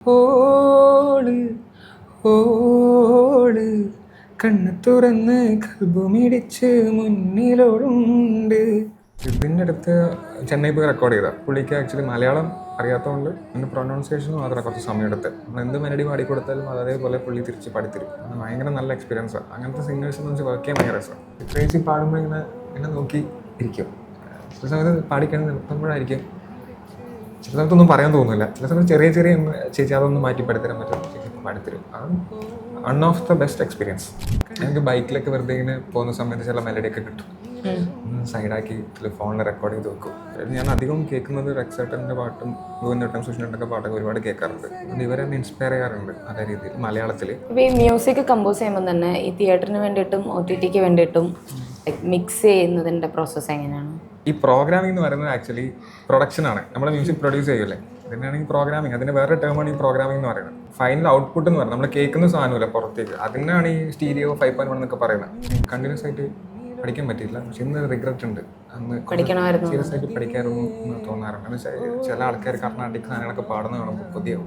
ഓള് ഓള് കണ്ണ് തുറന്ന് കൽബുമിടിച്ച് മുന്നിലോടുണ്ട്. ഇതിൻ്റെ അടുത്ത് ചെന്നൈ പോയി റെക്കോർഡ് ചെയ്ത പുള്ളിക്ക് ആക്ച്വലി മലയാളം അറിയാത്തതുകൊണ്ട് എൻ്റെ പ്രൊനൗൺസിയേഷൻ മാത്രമേ കുറച്ച് സമയം എടുത്ത്. നമ്മൾ എന്ത് മെലഡി പാടിക്കൊടുത്താലും അതേപോലെ പുള്ളി തിരിച്ച് പാടിത്തരും. അത് ഭയങ്കര നല്ല എക്സ്പീരിയൻസാണ്. അങ്ങനത്തെ സിംഗേഴ്സിനെ വെച്ച് വർക്ക് ചെയ്യാൻ ഭയങ്കര രസമാണ്. ലിറ്ററേച്ചി പാടുമ്പോൾ ഇങ്ങനെ എന്നെ നോക്കി ഇരിക്കും. ചില സമയത്ത് പാടിക്കഴിഞ്ഞ് നിർത്തുമ്പോഴായിരിക്കും ചില സമയത്തൊന്നും പറയാൻ തോന്നുന്നില്ല. ചില സമയത്ത് ചെറിയ ചെറിയ ചേച്ചി അതൊന്നും മാറ്റി പഠിത്തരാൻ പറ്റും, ചേച്ചി പാടിത്തരും. അത് one of the best experience. എനിക്ക് ബൈക്കിലൊക്കെ വെറുതെ ഇങ്ങനെ പോകുന്ന സമയത്ത് ചില മെലഡിയൊക്കെ കിട്ടും, സൈഡാക്കി ഫോണിൽ റെക്കോർഡ് ചെയ്ത് വെക്കും. ഞാൻ അധികം കേൾക്കുന്നത് റെക്സേട്ടൻ്റെ പാട്ടും ഗോവിന്ദേട്ടൻ സുഷിനേട്ടൻ്റെ പാട്ടൊക്കെ ഒരുപാട് കേൾക്കാറുണ്ട്. അതുകൊണ്ട് ഇവരെന്നെ ഇൻസ്പയർ ചെയ്യാറുണ്ട് അതേ രീതിയിൽ മലയാളത്തിൽ. ഇപ്പോൾ ഈ മ്യൂസിക് കമ്പോസ് ചെയ്യുമ്പോൾ തന്നെ ഈ തിയേറ്ററിന് വേണ്ടിയിട്ടും OTTക്ക് വേണ്ടിയിട്ടും മിക്സ് ചെയ്യുന്നതിൻ്റെ പ്രോസസ്സ് എങ്ങനെയാണ്? ഈ പ്രോഗ്രാമിംഗ് എന്ന് പറയുന്നത് ആക്ച്വലി പ്രൊഡക്ഷനാണ്. നമ്മൾ മ്യൂസിക് പ്രൊഡ്യൂസ് ചെയ്യൂലേ, അതിനാണ് ഈ പ്രോഗ്രാമിംഗ്. അതിൻ്റെ വേറെ ടേമാണ് ഈ പ്രോഗ്രാമിംഗ് എന്ന് പറയുന്നത്. ഫൈനൽ ഔട്ട്പുട്ട് എന്ന് പറയുന്നത് നമ്മൾ കേൾക്കുന്ന സാധനമില്ല പുറത്തേക്ക്, അതിനാണ് ഈ സ്റ്റീരിയോ 5.1 എന്നൊക്കെ പറയുന്നത്. കണ്ടിന്യൂസ് ആയിട്ട് പഠിക്കാൻ പറ്റിയില്ല, പക്ഷെ ഇന്ന് റിഗ്രറ്റ് ഉണ്ട്. അന്ന് സീരിയസ് ആയിട്ട് പഠിക്കാറൊന്നും എന്ന് തോന്നാറുണ്ട്. എന്ന് വെച്ചാൽ ചില ആൾക്കാർ കർണാട്ടിക് സാധനങ്ങളൊക്കെ പാടുന്ന കാണുമ്പോൾ പുതിയാവും.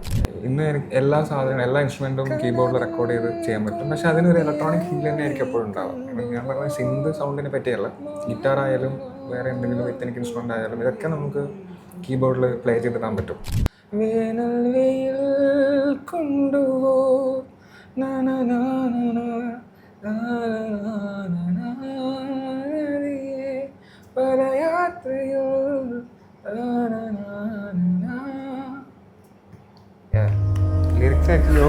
ഇന്ന് എല്ലാ സാധനങ്ങളും എല്ലാ ഇൻസ്ട്രുമെൻറ്റും കീബോർഡിൽ റെക്കോർഡ് ചെയ്ത് ചെയ്യാൻ പറ്റും, പക്ഷെ അതിനൊരു ഇലക്ട്രോണിക് ഫീൽ തന്നെ ആയിരിക്കും എപ്പോഴും ഉണ്ടാവും. ഞാൻ പറഞ്ഞ സിന്ത് സൗണ്ടിനെ പറ്റിയല്ല, ഗിറ്റാർ ആയാലും വേറെ എന്തെങ്കിലും എത്തനിക് ഇൻസ്ട്രുമെൻ്റ് ആയാലും ഇതൊക്കെ നമുക്ക് കീബോർഡിൽ പ്ലേ ചെയ്തിടാൻ പറ്റും. വേനൽ വെയിൽ കൊണ്ടുപോ പല യാത്രയോ ലിറിക്സ് ആക്ച്വലി